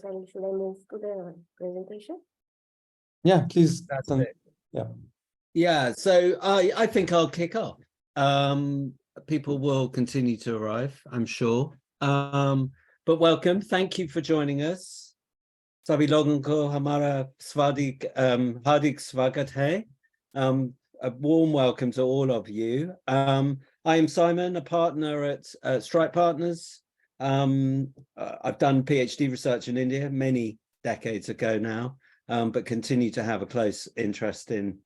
And should I move to the presentation? Yeah, please. That's it. Yeah, so I think I'll kick off. People will continue to arrive, I'm sure. But welcome, thank you for joining us. Sabhi logon ko hamara hardik swagat hai. A warm welcome to all of you. I am Simon, a partner at Stripe Partners. I've done PhD research in India many decades ago now, but continue to have a close interest in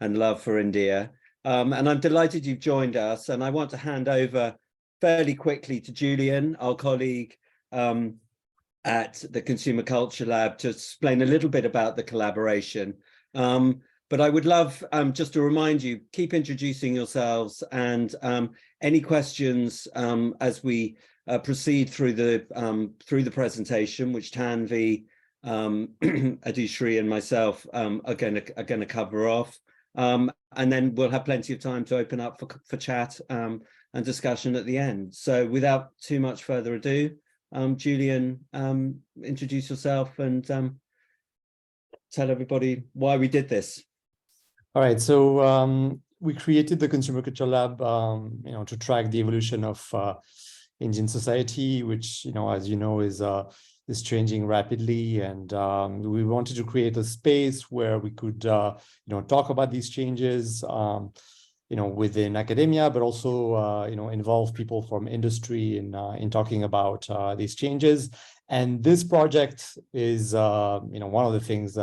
and love for India. And I'm delighted you've joined us. And I want to hand over fairly quickly to Julian, our colleague at the Consumer Culture Lab, to explain a little bit about the collaboration. But I would love just to remind you, keep introducing yourselves, and any questions as we proceed through the presentation, which Tanvi, Adishri, and myself are going to cover off. And then we'll have plenty of time to open up for chat and discussion at the end. So without too much further ado, Julian, introduce yourself and tell everybody why we did this. All right, so we created the Consumer Culture Lab, to track the evolution of Indian society, which, as you know, is changing rapidly, and we wanted to create a space where we could, talk about these changes, within academia, but also, involve people from industry in talking about these changes. And this project is, one of the things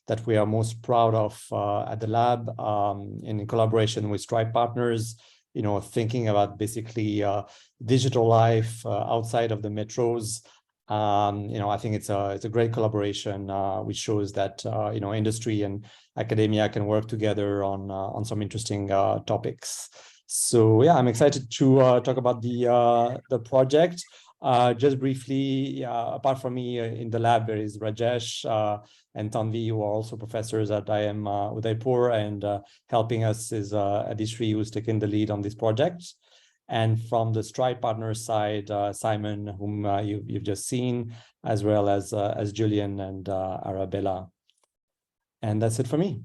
that we are most proud of at the lab, in collaboration with Stripe Partners, thinking about basically digital life outside of the metros. I think it's a great collaboration, which shows that industry and academia can work together on some interesting topics. So yeah, I'm excited to talk about the project. Just briefly, apart from me in the lab, there is Rajesh and Tanvi, who are also professors at IIM Udaipur, and helping us is Adishri, who's taken the lead on this project. And from the Stripe Partners side, Simon, whom you've just seen, as well as Julian and Arabella. And that's it for me.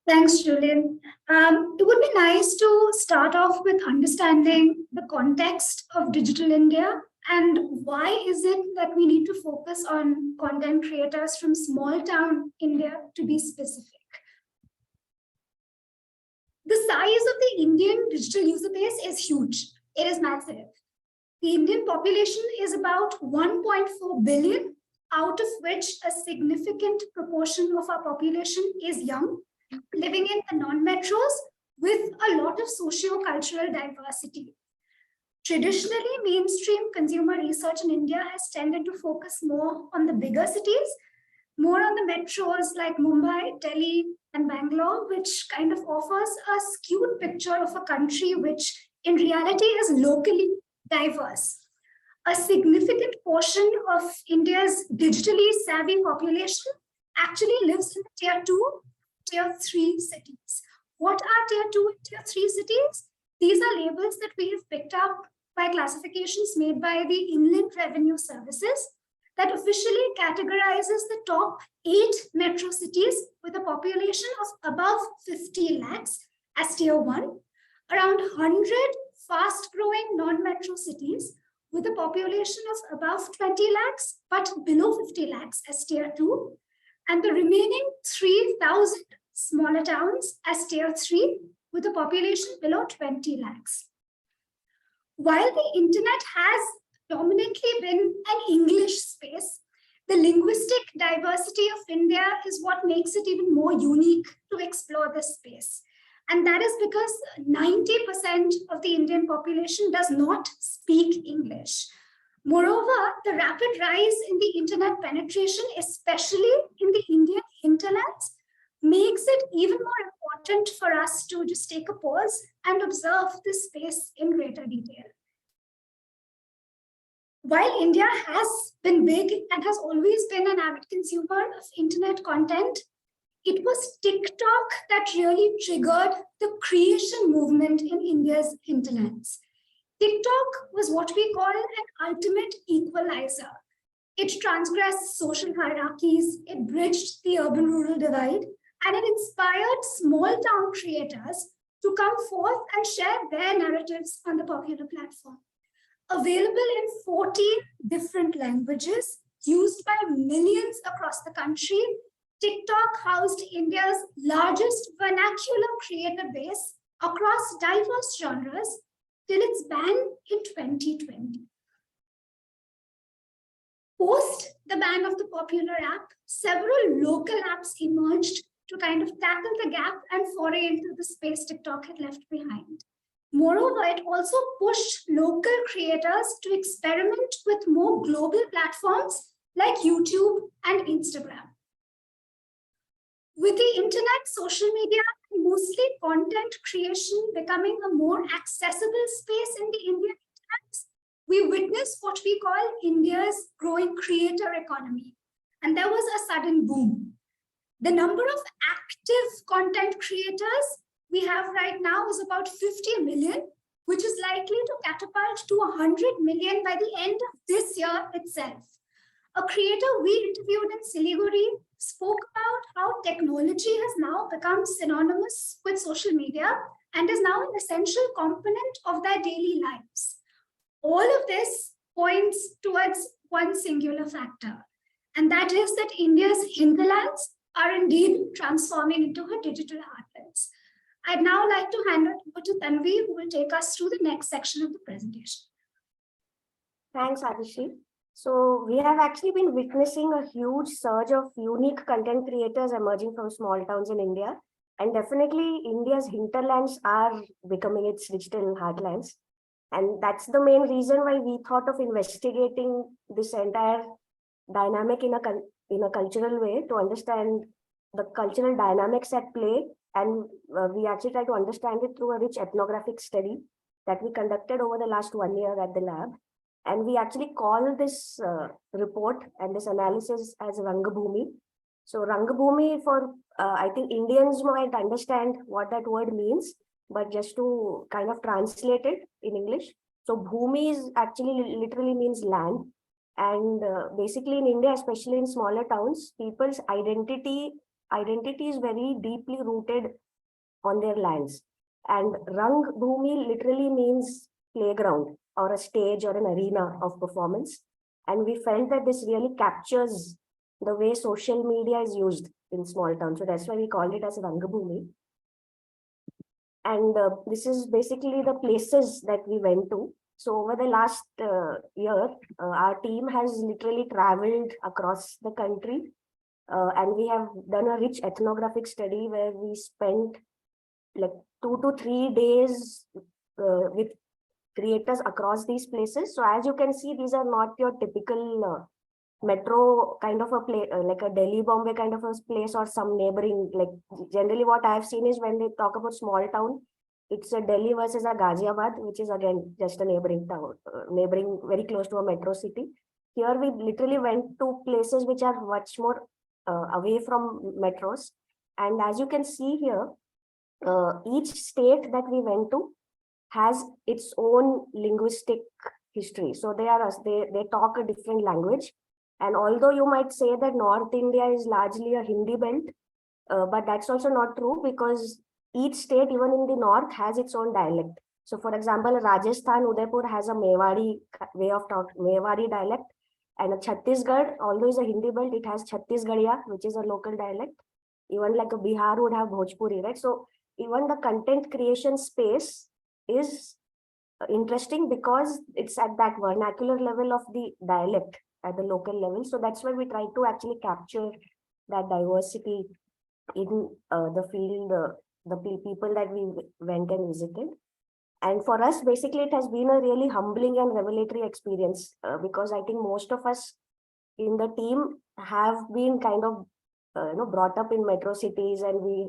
Thanks, Julian. It would be nice to start off with understanding the context of Digital India and why is it that we need to focus on content creators from small town India, to be specific. The size of the Indian digital user base is huge. It is massive. The Indian population is about 1.4 billion, out of which a significant proportion of our population is young, living in the non-metros with a lot of socio-cultural diversity. Traditionally, mainstream consumer research in India has tended to focus more on the bigger cities, more on the metros like Mumbai, Delhi, and Bangalore, which kind of offers a skewed picture of a country which in reality is locally diverse. A significant portion of India's digitally savvy population actually lives in tier 2, tier 3 cities. What are tier 2 and tier 3 cities? These are labels that we have picked up by classifications made by the Inland Revenue Services that officially categorizes the top 8 metro cities with a population of above 50 lakhs as tier 1, around 100 fast-growing non-metro cities with a population of above 20 lakhs but below 50 lakhs as tier 2, and the remaining 3,000 smaller towns as tier 3 with a population below 20 lakhs. While the internet has dominantly been an English space, the linguistic diversity of India is what makes it even more unique to explore this space. And that is because 90% of the Indian population does not speak English. Moreover, the rapid rise in the internet penetration, especially in the Indian hinterlands, makes it even more important for us to just take a pause and observe this space in greater detail. While India has been big and has always been an avid consumer of internet content, it was TikTok that really triggered the creation movement in India's hinterlands. TikTok was what we call an ultimate equalizer. It transgressed social hierarchies, it bridged the urban-rural divide, and it inspired small-town creators to come forth and share their narratives on the popular platform. Available in 14 different languages, used by millions across the country, TikTok housed India's largest vernacular creator base across diverse genres till its ban in 2020. Post the ban of the popular app, several local apps emerged to kind of tackle the gap and foray into the space TikTok had left behind. Moreover, it also pushed local creators to experiment with more global platforms like YouTube and Instagram. With the internet, social media, and mostly content creation becoming a more accessible space in the Indian internet, we witnessed what we call India's growing creator economy. And there was a sudden boom. The number of active content creators we have right now is about 50 million, which is likely to catapult to 100 million by the end of this year itself. A creator we interviewed in Siliguri spoke about how technology has now become synonymous with social media and is now an essential component of their daily lives. All of this points towards one singular factor, and that is that India's hinterlands are indeed transforming into her digital heartlands. I'd now like to hand it over to Tanvi, who will take us through the next section of the presentation. Thanks, Adishi. So we have actually been witnessing a huge surge of unique content creators emerging from small towns in India. And definitely India's hinterlands are becoming its digital heartlands. And that's the main reason why we thought of investigating this entire dynamic in a cultural way to understand the cultural dynamics at play. And we actually try to understand it through a rich ethnographic study that we conducted over the last 1 year at the lab. And we actually call this report and this analysis as Rangbhoomi. So Rangbhoomi, for I think Indians might understand what that word means, but just to kind of translate it in English. So Bhumi is actually literally means land. And basically in India, especially in smaller towns, people's identity is very deeply rooted on their lands. And Rangbhoomi literally means playground or a stage or an arena of performance. And we felt that this really captures the way social media is used in small towns. So that's why we called it as Rangbhoomi. And this is basically the places that we went to. So over the last year, our team has literally traveled across the country. And we have done a rich ethnographic study where we spent like 2 to 3 days with creators across these places. So as you can see, these are not your typical metro kind of a place, like a Delhi, Bombay kind of a place or some neighboring, like generally what I've seen is when they talk about small town, it's a Delhi versus a Ghaziabad, which is again just a neighboring town, neighboring very close to a metro city. Here we literally went to places which are much more away from metros. And as you can see here, each state that we went to has its own linguistic history. So they talk a different language. And although you might say that North India is largely a Hindi belt, but that's also not true because each state, even in the north, has its own dialect. So for example, Rajasthan, Udaipur has a Mewari way of talking, Mewari dialect. And a Chhattisgarh, although is a Hindi belt, it has Chhattisgarhia, which is a local dialect. Even like a Bihar would have Bhojpuri, right? So even the content creation space is interesting because it's at that vernacular level of the dialect at the local level. So that's why we try to actually capture that diversity in the field, the people that we went and visited. And for us, basically, it has been a really humbling and revelatory experience because I think most of us in the team have been kind of brought up in metro cities, and we,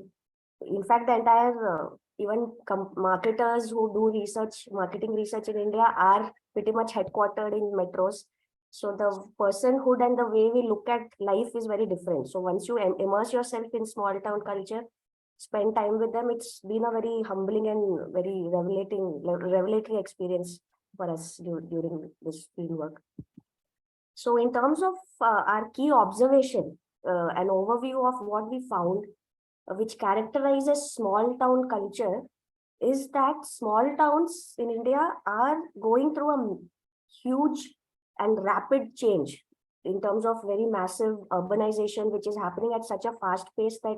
in fact, the entire even marketers who do research, marketing research in India are pretty much headquartered in metros. So the personhood and the way we look at life is very different. So once you immerse yourself in small town culture, spend time with them, it's been a very humbling and very revelatory experience for us during this fieldwork. So in terms of our key observation, an overview of what we found, which characterizes small town culture, is that small towns in India are going through a huge and rapid change in terms of very massive urbanization, which is happening at such a fast pace that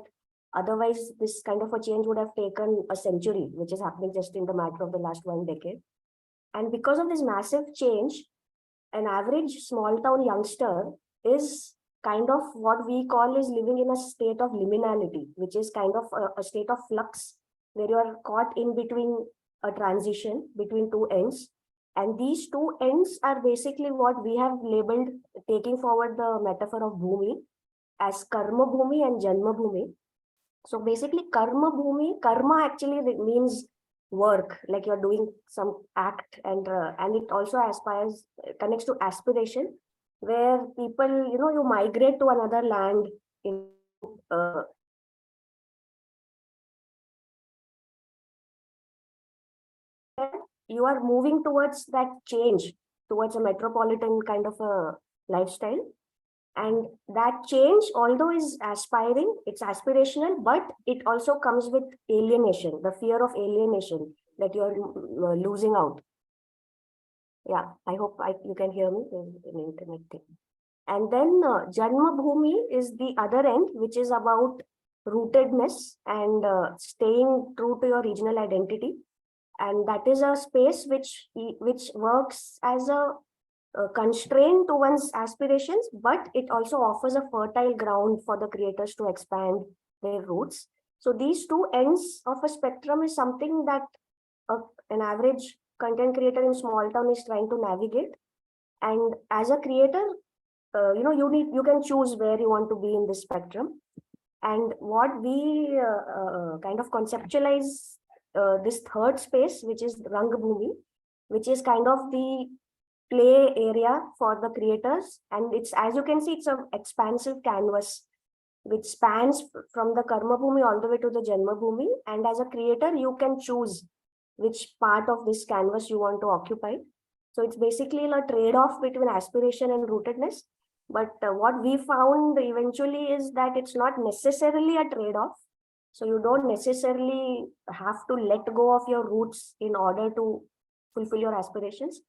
otherwise this kind of a change would have taken a century, which is happening just in the matter of the last 1 decade. And because of this massive change, an average small town youngster is kind of what we call is living in a state of liminality, which is kind of a state of flux where you are caught in between a transition between two ends. And these two ends are basically what we have labeled, taking forward the metaphor of Bhumi, as Karma Bhumi and Janma Bhumi. So basically Karma Bhumi, karma actually means work, like you're doing some act, and it also connects to aspiration, where people, you migrate to another land in you are moving towards that change, towards a metropolitan kind of a lifestyle. And that change, although is aspiring, it's aspirational, but it also comes with alienation, the fear of alienation, that you're losing out. Yeah, I hope you can hear me in internet thing. And then Janma Bhumi is the other end, which is about rootedness and staying true to your regional identity. And that is a space which works as a constraint to one's aspirations, but it also offers a fertile ground for the creators to expand their roots. So these two ends of a spectrum is something that an average content creator in small town is trying to navigate. And as a creator, you can choose where you want to be in this spectrum. And what we kind of conceptualize this third space, which is Rangbhoomi, which is kind of the play area for the creators. And it's, as you can see, it's an expansive canvas which spans from the Karma Bhumi all the way to the Janma Bhumi. And as a creator, you can choose which part of this canvas you want to occupy. So it's basically a trade-off between aspiration and rootedness. But what we found eventually is that it's not necessarily a trade-off. So you don't necessarily have to let go of your roots in order to fulfill your aspirations.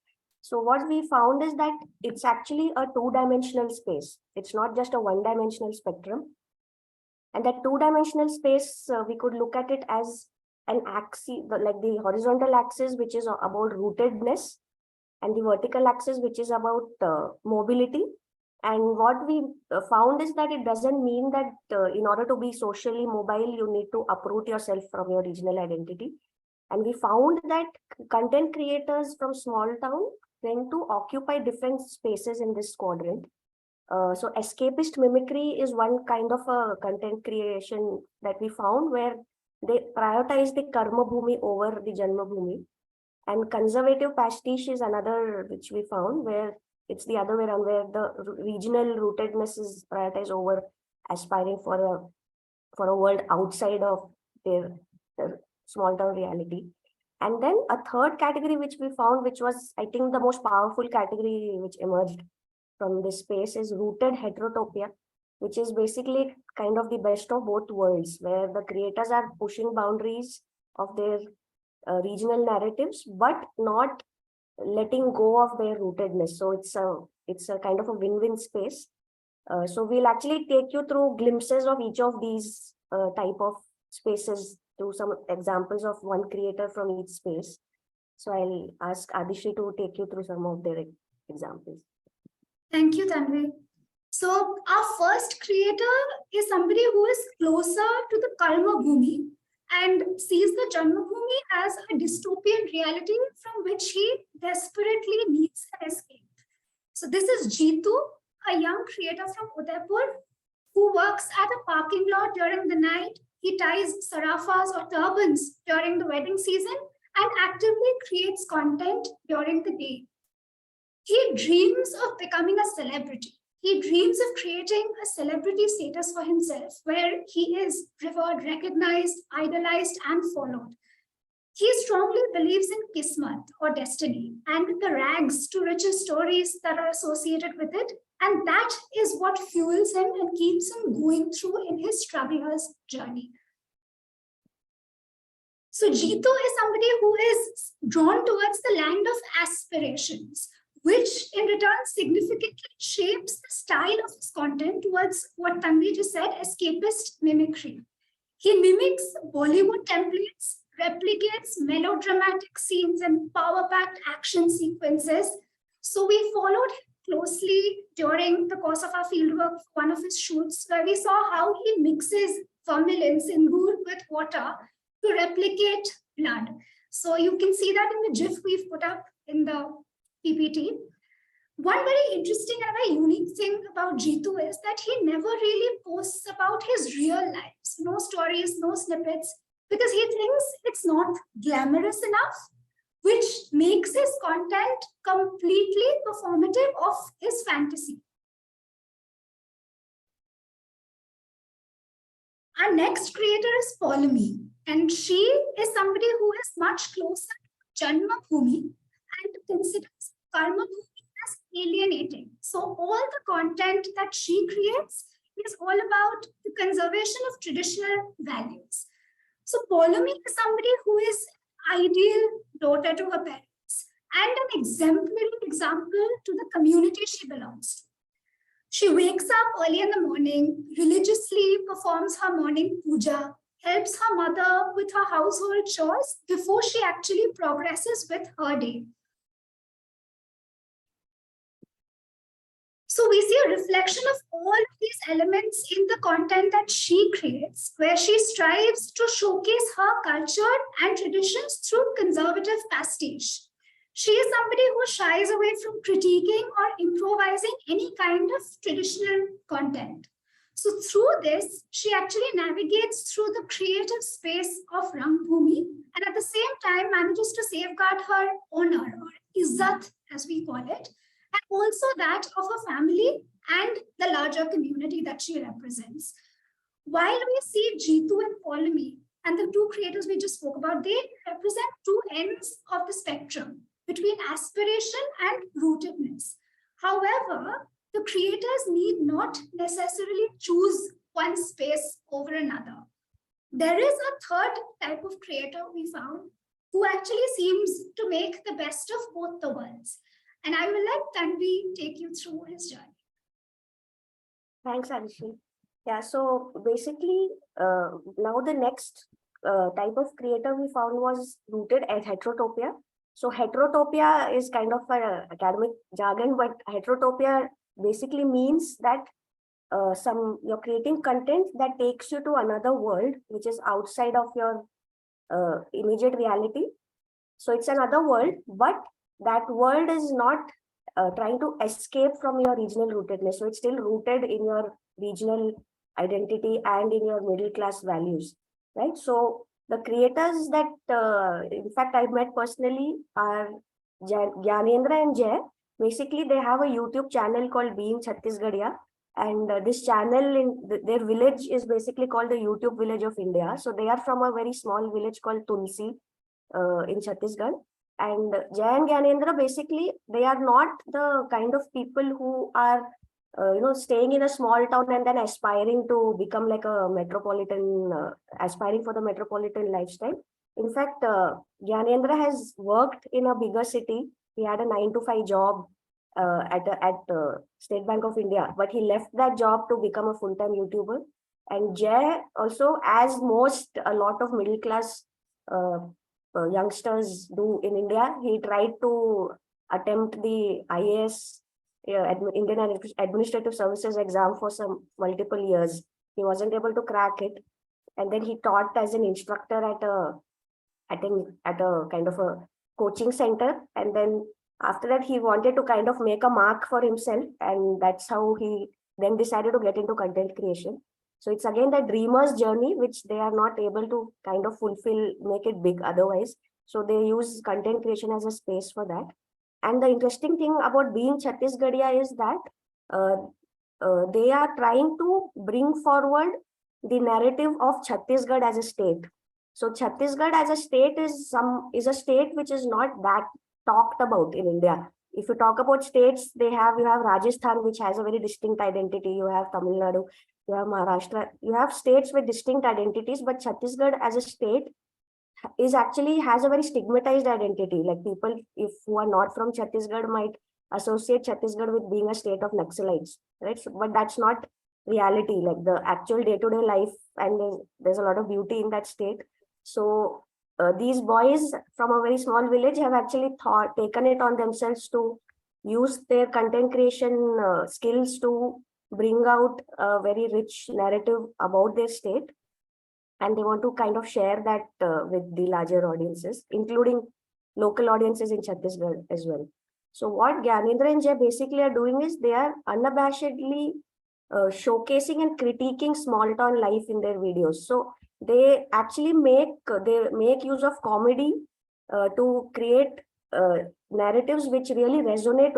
So what we found is that it's actually a two-dimensional space. It's not just a one-dimensional spectrum. And that two-dimensional space, we could look at it as an axis, like the horizontal axis, which is about rootedness, and the vertical axis, which is about mobility. And what we found is that it doesn't mean that in order to be socially mobile, you need to uproot yourself from your regional identity. And we found that content creators from small town tend to occupy different spaces in this quadrant. So escapist mimicry is one kind of a content creation that we found, where they prioritize the Karma Bhumi over the Janma Bhumi. And conservative pastiche is another which we found, where it's the other way around, where the regional rootedness is prioritized over aspiring for a world outside of their small town reality. And then a third category which we found, which was, I think, the most powerful category which emerged from this space, is rooted heterotopia, which is basically kind of the best of both worlds, where the creators are pushing boundaries of their regional narratives, but not letting go of their rootedness. So it's a kind of a win-win space. So we'll actually take you through glimpses of each of these type of spaces, through some examples of one creator from each space. So I'll ask Adishri to take you through some of their examples. Thank you, Tanvi. So our first creator is somebody who is closer to the Karma Bhumi and sees the Janma Bhumi as a dystopian reality from which he desperately needs an escape. So this is Jeetu, a young creator from Udaipur who works at a parking lot during the night. He ties sarafas or turbans during the wedding season and actively creates content during the day. He dreams of becoming a celebrity. He dreams of creating a celebrity status for himself, where he is revered, recognized, idolized, and followed. He strongly believes in kismat or destiny and the rags to riches stories that are associated with it. And that is what fuels him and keeps him going through in his traveler's journey. So Jitu is somebody who is drawn towards the land of aspirations, which in return significantly shapes the style of his content towards what Tanvi just said, escapist mimicry. He mimics Bollywood templates, replicates melodramatic scenes and power-packed action sequences. So we followed him closely during the course of our fieldwork for one of his shoots, where we saw how he mixes vermilion, sindoor with water to replicate blood. So you can see that in the GIF we've put up in the PPT. One very interesting and very unique thing about Jitu is that he never really posts about his real lives, no stories, no snippets, because he thinks it's not glamorous enough, which makes his content completely performative of his fantasy. Our next creator is Polumi, and she is somebody who is much closer to Janmabhoomi and considers Karmabhoomi as alienating. So all the content that she creates is all about the conservation of traditional values. So Polumi is somebody who is ideal daughter to her parents and an exemplary example to the community she belongs to. She wakes up early in the morning, religiously performs her morning puja, helps her mother with her household chores before she actually progresses with her day. So we see a reflection of all of these elements in the content that she creates, where she strives to showcase her culture and traditions through conservative pastiche. She is somebody who shies away from critiquing or improvising any kind of traditional content. So through this, she actually navigates through the creative space of Rangbhoomi and at the same time manages to safeguard her honor or izzat, as we call it, and also that of her family and the larger community that she represents. While we see Jitu and Polumi and the two creators we just spoke about, they represent two ends of the spectrum between aspiration and rootedness. However, the creators need not necessarily choose one space over another. There is a third type of creator we found who actually seems to make the best of both the worlds. And I will let Tanvi take you through his journey. Thanks, Adishi. Yeah, so basically, now the next type of creator we found was rooted as Heterotopia. So Heterotopia is kind of an academic jargon, but Heterotopia basically means that you're creating content that takes you to another world, which is outside of your immediate reality. So it's another world, but that world is not trying to escape from your regional rootedness. So it's still rooted in your regional identity and in your middle class values, right? So the creators that, in fact, I've met personally are Gyanendra and Jay. Basically, they have a YouTube channel called Being Chhattisgarhia. And this channel, in their village is basically called the YouTube village of India. So they are from a very small village called Tulsi in Chhattisgarh. And Jay and Gyanendra, basically, they are not the kind of people who are staying in a small town and then aspiring to become like a metropolitan, aspiring for the metropolitan lifestyle. In fact, Gyanendra has worked in a bigger city. He had a 9-to-5 job at State Bank of India, but he left that job to become a full-time YouTuber. And Jay also, as a lot of middle class youngsters do in India, he tried to attempt the IAS, Indian Administrative Services exam for some multiple years. He wasn't able to crack it, and then he taught as an instructor at a kind of a coaching center. And then after that, he wanted to kind of make a mark for himself, and that's how he then decided to get into content creation. So it's again the dreamer's journey, which they are not able to kind of fulfill, make it big otherwise. So they use content creation as a space for that. And the interesting thing about Being Chhattisgarhia is that they are trying to bring forward the narrative of Chhattisgarh as a state. So Chhattisgarh as a state is a state which is not that talked about in India. If you talk about states, you have Rajasthan, which has a very distinct identity. You have Tamil Nadu, you have Maharashtra. You have states with distinct identities, but Chhattisgarh as a state is actually has a very stigmatized identity. Like people, if who are not from Chhattisgarh, might associate Chhattisgarh with being a state of Naxalites, right? So, but that's not reality. Like the actual day-to-day life, and there's a lot of beauty in that state. So these boys from a very small village have actually taken it on themselves to use their content creation skills to bring out a very rich narrative about their state. And they want to kind of share that with the larger audiences, including local audiences in Chhattisgarh as well. So what Gyanendra and Jay basically are doing is they are unabashedly showcasing and critiquing small town life in their videos. So they actually make use of comedy to create narratives which really resonate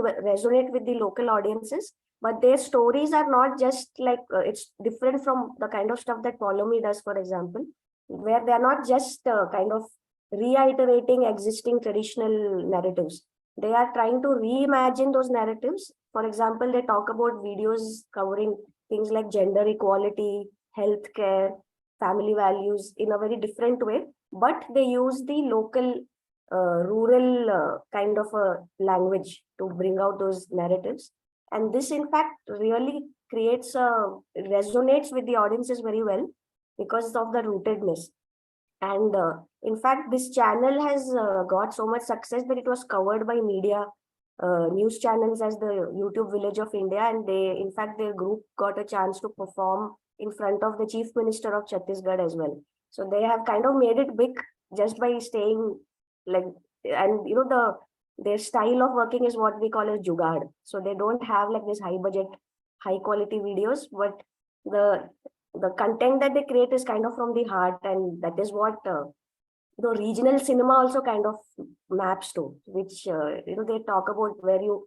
with the local audiences. But their stories are not just like it's different from the kind of stuff that Follow Me does, for example, where they are not just kind of reiterating existing traditional narratives. They are trying to reimagine those narratives. For example, they talk about videos covering things like gender equality, healthcare, family values in a very different way, but they use the local rural kind of a language to bring out those narratives. And this, in fact, really resonates with the audiences very well because of the rootedness. And in fact, this channel has got so much success that it was covered by media news channels as the YouTube Village of India. And in fact, their group got a chance to perform in front of the Chief Minister of Chhattisgarh as well. So they have kind of made it big just by staying like, and their style of working is what we call as jugaad. So they don't have like this high budget, high quality videos, but the content that they create is kind of from the heart, and that is what regional cinema also kind of maps to, which they talk about, where you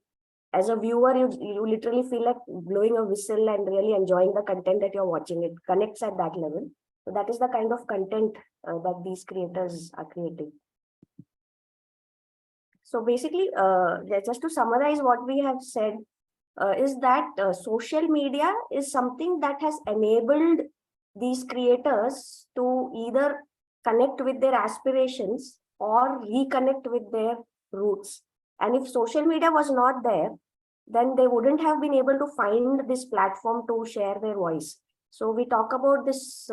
as a viewer you literally feel like blowing a whistle and really enjoying the content that you're watching. It connects at that level. So that is the kind of content that these creators are creating. So basically, just to summarize what we have said, is that social media is something that has enabled these creators to either connect with their aspirations or reconnect with their roots. And if social media was not there, then they wouldn't have been able to find this platform to share their voice. So we talk about this,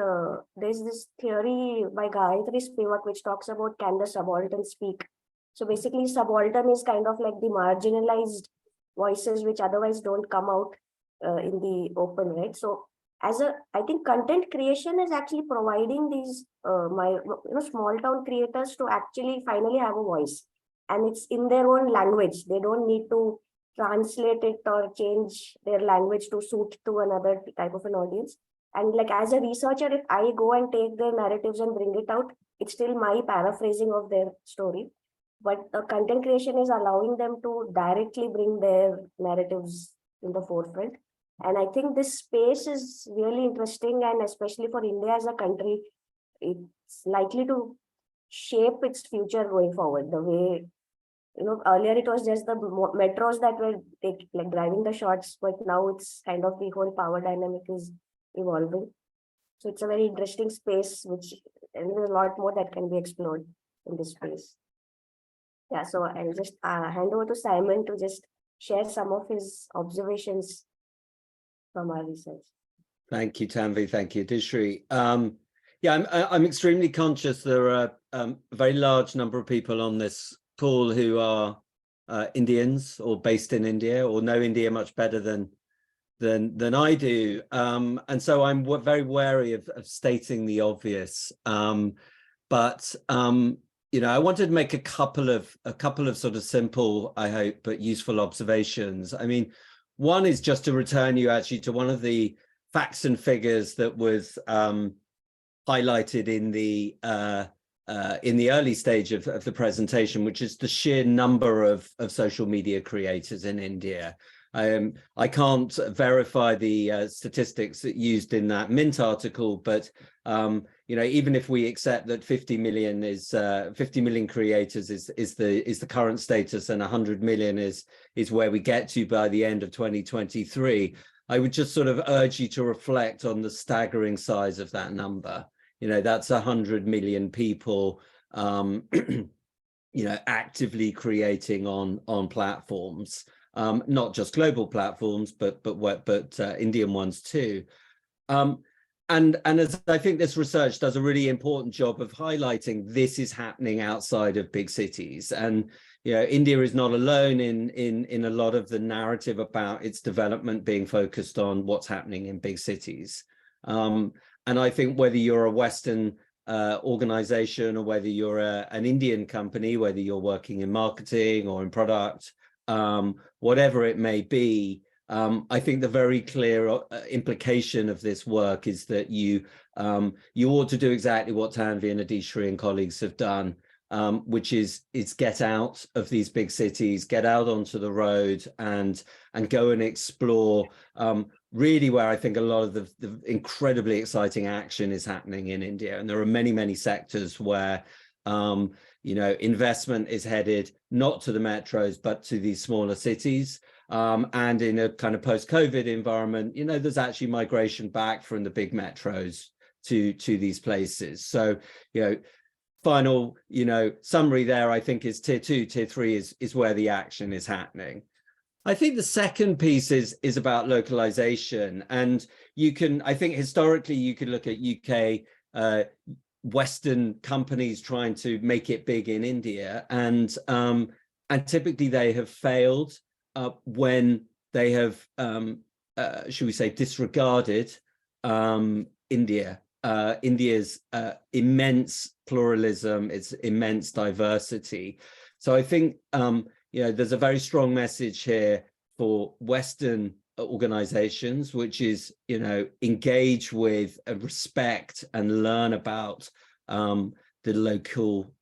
there's this theory by Gayatri Spivak which talks about, can the subaltern speak? So basically subaltern is kind of like the marginalized voices which otherwise don't come out in the open, right? So I think content creation is actually providing these small town creators to actually finally have a voice, and it's in their own language. They don't need to translate it or change their language to suit to another type of an audience. And like as a researcher, if I go and take their narratives and bring it out, it's still my paraphrasing of their story. But content creation is allowing them to directly bring their narratives in the forefront. And I think this space is really interesting, and especially for India as a country, it's likely to shape its future going forward. The way, earlier it was just the metros that were like driving the shots, but now it's kind of the whole power dynamic is evolving. So it's a very interesting space, and there's a lot more that can be explored in this space. Yeah, so I'll just hand over to Simon to just share some of his observations from our research. Thank you, Tanvi. Thank you, Dishri. Yeah, I'm extremely conscious there are a very large number of people on this call who are Indians or based in India or know India much better than I do. And so I'm very wary of stating the obvious. But I wanted to make a couple of sort of simple, I hope, but useful observations. I mean, one is just to return you actually to one of the facts and figures that was highlighted in the early stage of the presentation, which is the sheer number of social media creators in India. I can't verify the statistics that used in that Mint article, but even if we accept that 50 million creators is the current status, and 100 million is where we get to by the end of 2023, I would just sort of urge you to reflect on the staggering size of that number. That's 100 million people actively creating on platforms, not just global platforms, but Indian ones too. And as I think this research does a really important job of highlighting, this is happening outside of big cities. And India is not alone in a lot of the narrative about its development being focused on what's happening in big cities. And I think whether you're a Western organization, or whether you're an Indian company, whether you're working in marketing or in product, whatever it may be, I think the very clear implication of this work is that you ought to do exactly what Tanvi and Adishri and colleagues have done, which is get out of these big cities, get out onto the road, and go and explore really where I think a lot of the incredibly exciting action is happening in India. And there are many, many sectors where investment is headed not to the metros, but to these smaller cities. And in a kind of post-COVID environment, there's actually migration back from the big metros to these places. So, final, summary there, I think, is tier 2, tier 3 is where the action is happening. I think the second piece is about localization. And I think historically, you could look at UK Western companies trying to make it big in India, and typically they have failed when they have, should we say, disregarded India. India's immense pluralism, its immense diversity. So I think there's a very strong message here for Western organizations, which is engage with, respect and learn about the local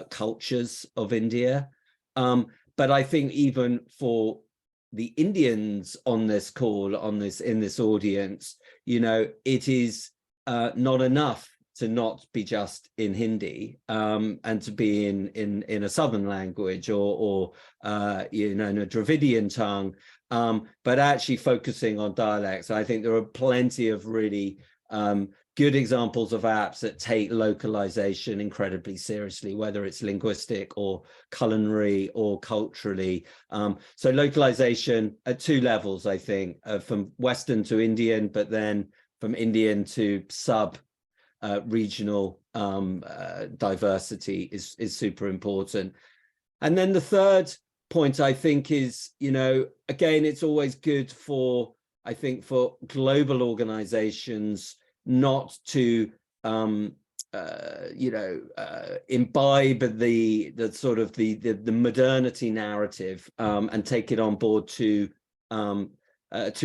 cultures of India. But I think even for the Indians on this call, in this audience, it is not enough to not be just in Hindi, and to be in a southern language or in a Dravidian tongue, but actually focusing on dialects. I think there are plenty of really good examples of apps that take localization incredibly seriously, whether it's linguistic or culinary or culturally. So localization at two levels, I think, from Western to Indian, but then from Indian to regional diversity is super important. And then the third point, I think, is, again, it's always good for global organizations not to imbibe the sort of the modernity narrative and take it on board too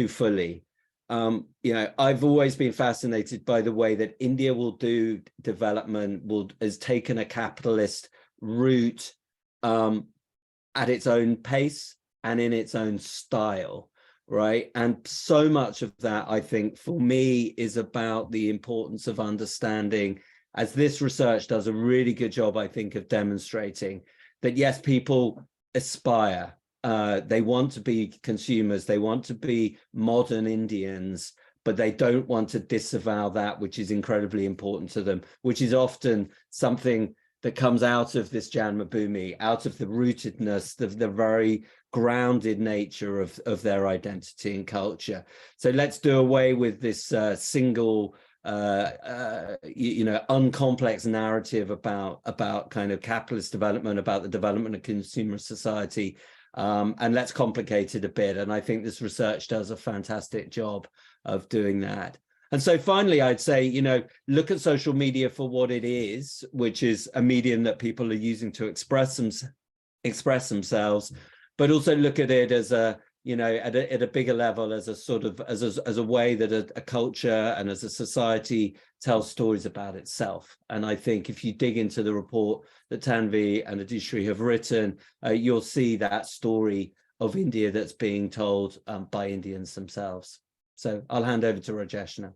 fully. I've always been fascinated by the way that India will do development, has taken a capitalist route at its own pace and in its own style, right? And so much of that, I think, for me, is about the importance of understanding, as this research does a really good job, I think, of demonstrating, that yes, people aspire. They want to be consumers, they want to be modern Indians, but they don't want to disavow that which is incredibly important to them, which is often something that comes out of this Janmabhoomi, out of the rootedness, the very grounded nature of their identity and culture. So let's do away with this single uncomplex narrative about kind of capitalist development, about the development of consumer society. And let's complicate it a bit. And I think this research does a fantastic job of doing that. And so finally, I'd say, look at social media for what it is, which is a medium that people are using to express themselves, but also look at it as at a bigger level, as a sort of as a way that a culture and as a society tells stories about itself. And I think if you dig into the report that Tanvi and Adishri have written, you'll see that story of India that's being told by Indians themselves. So I'll hand over to Rajesh now.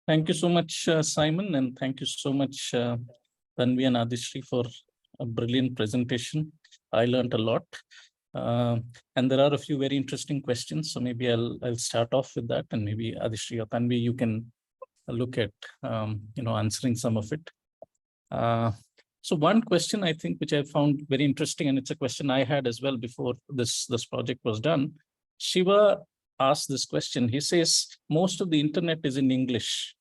Thank you so much, Simon, and thank you so much, Tanvi and Adishri, for a brilliant presentation. I learned a lot. And there are a few very interesting questions. So maybe I'll start off with that, and maybe Adishri or Tanvi, you can look at answering some of it. So one question I think which I found very interesting, and it's a question I had as well before this project was done. Shiva asked this question. He says, most of the internet is in English.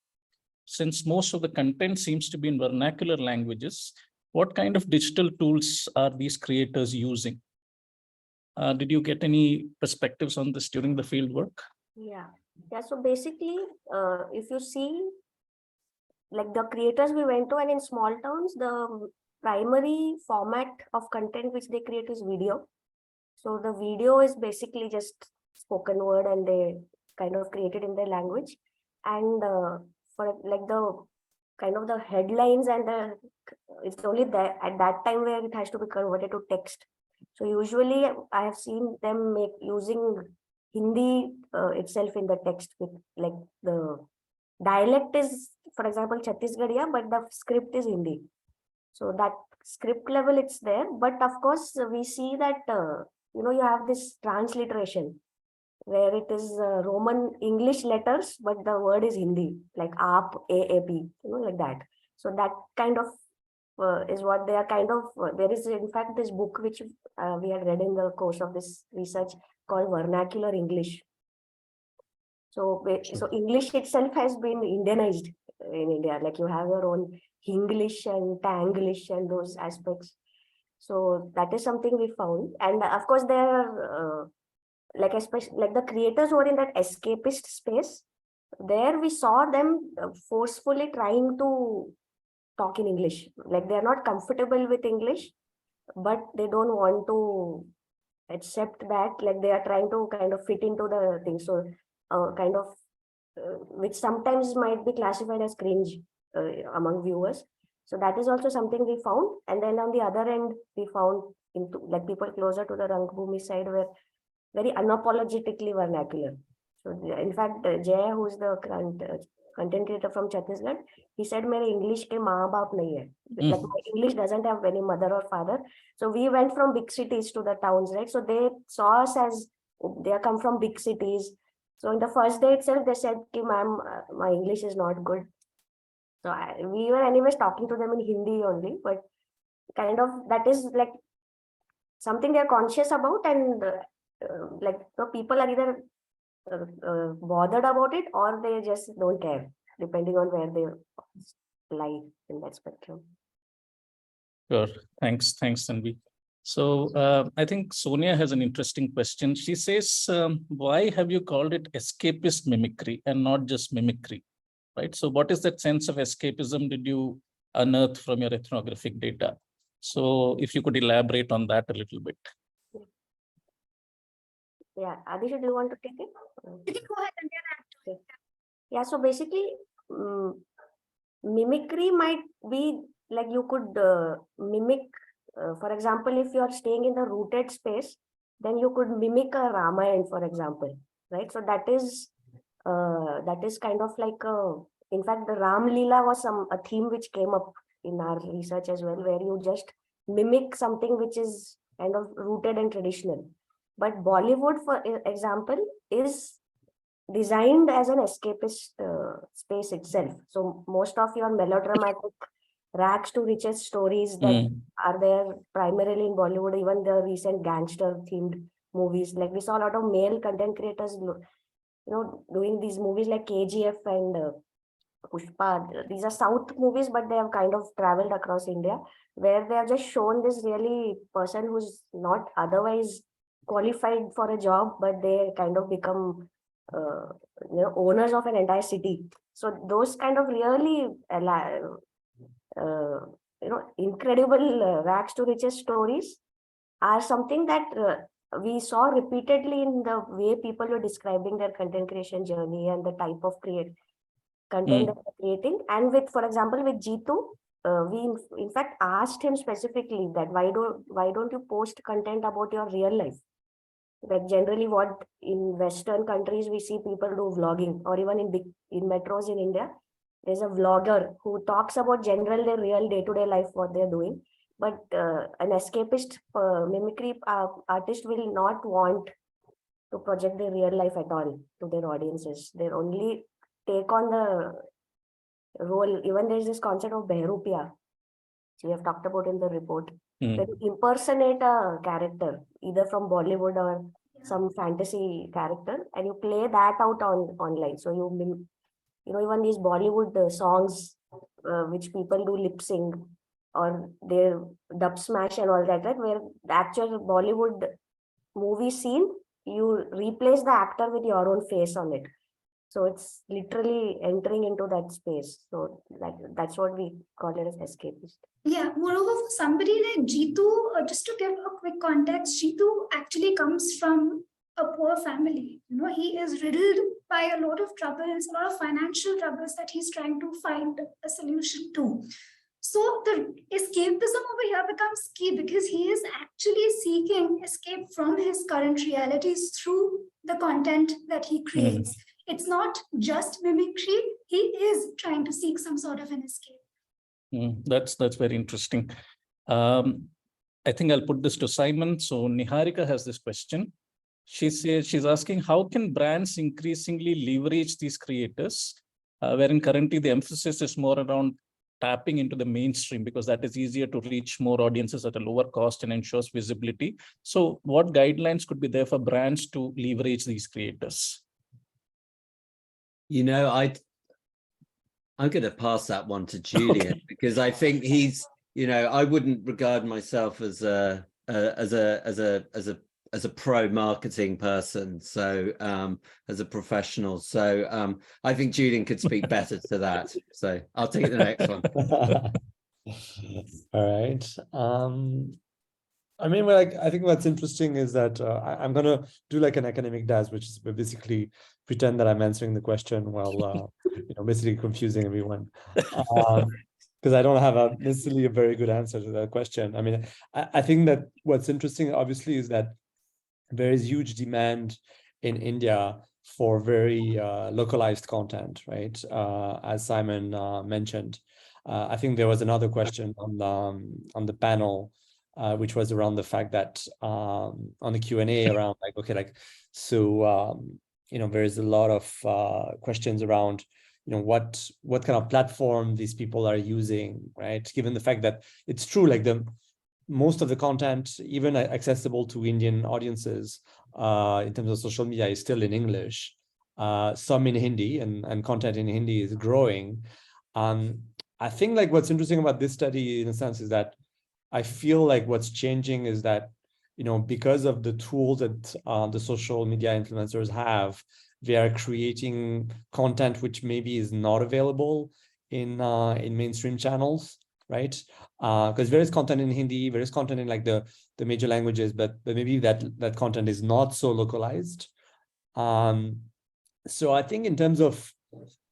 Since most of the content seems to be in vernacular languages, what kind of digital tools are these creators using? Did you get any perspectives on this during the field work? Yeah. So basically, if you see, like the creators we went to, and in small towns, the primary format of content which they create is video. So the video is basically just spoken word, and they kind of created in their language. And for like the kind of the headlines and it's only that at that time where it has to be converted to text. So usually I have seen them using Hindi itself in the text, with like the dialect is, for example, Chhattisgarh, but the script is Hindi. So that script level it's there, but of course we see that you have this transliteration where it is Roman English letters, but the word is Hindi, like aap, AAP, like that. So that kind of is what they are kind of, there is in fact this book which we had read in the course of this research called Vernacular English. So English itself has been Indianized in India, like you have your own Hinglish and Tanglish and those aspects. So that is something we found. And of course there are especially like the creators who are in that escapist space, there we saw them forcefully trying to talk in English. Like they are not comfortable with English, but they don't want to accept that, like they are trying to kind of fit into the thing. So kind of which sometimes might be classified as cringe among viewers. So that is also something we found. And then on the other end, we found into like people closer to the Rangbhoomi side were very unapologetically vernacular. So in fact, Jay, who's the content creator from Chhattisgarh, he said, "Mere English ke maa baap nahi hai." Like my English doesn't have any mother or father. So we went from big cities to the towns, right? So they saw us as they come from big cities. So in the first day itself, they said, "Ki ma'am, my English is not good." So we were anyways talking to them in Hindi only, but kind of that is like something they're conscious about, and people are either bothered about it or they just don't care, depending on where they lie in that spectrum. Sure. Thanks, Tanvi. So I think Sonia has an interesting question. She says, why have you called it escapist mimicry and not just mimicry? Right. So what is that sense of escapism did you unearth from your ethnographic data? So if you could elaborate on that a little bit. Yeah, Adisha, do you want to take it? You can go ahead and get that. Yeah, so basically, mimicry might be like you could mimic, for example, if you are staying in the rooted space, then you could mimic a Ramayana, for example, right? So that is kind of like, in fact, the Ram Leela was a theme which came up in our research as well, where you just mimic something which is kind of rooted and traditional. But Bollywood, for example, is designed as an escapist space itself. So most of your melodramatic rags to riches stories that are there primarily in Bollywood, even the recent gangster themed movies, like we saw a lot of male content creators, doing these movies like KGF and Pushpa. These are South movies, but they have kind of traveled across India, where they have just shown this really person who's not otherwise qualified for a job, but they kind of become owners of an entire city. So those kind of really incredible rags to riches stories are something that we saw repeatedly in the way people were describing their content creation journey and the type of content that they're creating. And with, for example, with Jitu, we in fact asked him specifically that why don't you post content about your real life? Like generally what in Western countries we see people do vlogging, or even in metros in India, there's a vlogger who talks about general their real day-to-day life, what they're doing. But an escapist mimicry artist will not want to project their real life at all to their audiences. They only take on the role. Even there's this concept of Heterotopia, which we have talked about in the report. When you impersonate a character, either from Bollywood or some fantasy character, and you play that out online. So you know, even these Bollywood songs, which people do lip sync or their dub smash and all that, right? Where the actual Bollywood movie scene, you replace the actor with your own face on it. So it's literally entering into that space. So that's what we call it as escapist. Yeah, moreover, for somebody like Jeetu, just to give a quick context, Jeetu actually comes from a poor family. You know, he is riddled by a lot of troubles, a lot of financial troubles that he's trying to find a solution to. So the escapism over here becomes key because he is actually seeking escape from his current realities through the content that he creates. It's not just mimicry, he is trying to seek some sort of an escape. That's very interesting. I think I'll put this to Simon. So Niharika has this question. She says, she's asking, how can brands increasingly leverage these creators, wherein currently the emphasis is more around tapping into the mainstream because that is easier to reach more audiences at a lower cost and ensures visibility. So what guidelines could be there for brands to leverage these creators? You know, I'm going to pass that one to Julian because I think he's, you know, I wouldn't regard myself as a pro marketing person, so as a professional. So I think Julian could speak better to that. So I'll take the next one. All right. I mean, like, I think what's interesting is that I'm going to do like an academic dance, which is basically pretend that I'm answering the question while, you know, basically confusing everyone. Because I don't have necessarily a very good answer to that question. I mean, I think that what's interesting, obviously, is that there is huge demand in India for very localized content, right? As Simon mentioned. I think there was another question on the panel, which was around the fact that on the Q&A around like, okay, like, so, you know, there's a lot of questions around, you know, what kind of platform these people are using, right? Given the fact that it's true, like most of the content, even accessible to Indian audiences in terms of social media, is still in English, some in Hindi, and content in Hindi is growing. I think like what's interesting about this study in a sense is that I feel like what's changing is that, you know, because of the tools that the social media influencers have, they are creating content which maybe is not available in mainstream channels, right? Because there is content in Hindi, there is content in like the major languages, but maybe that content is not so localized. So I think in terms of,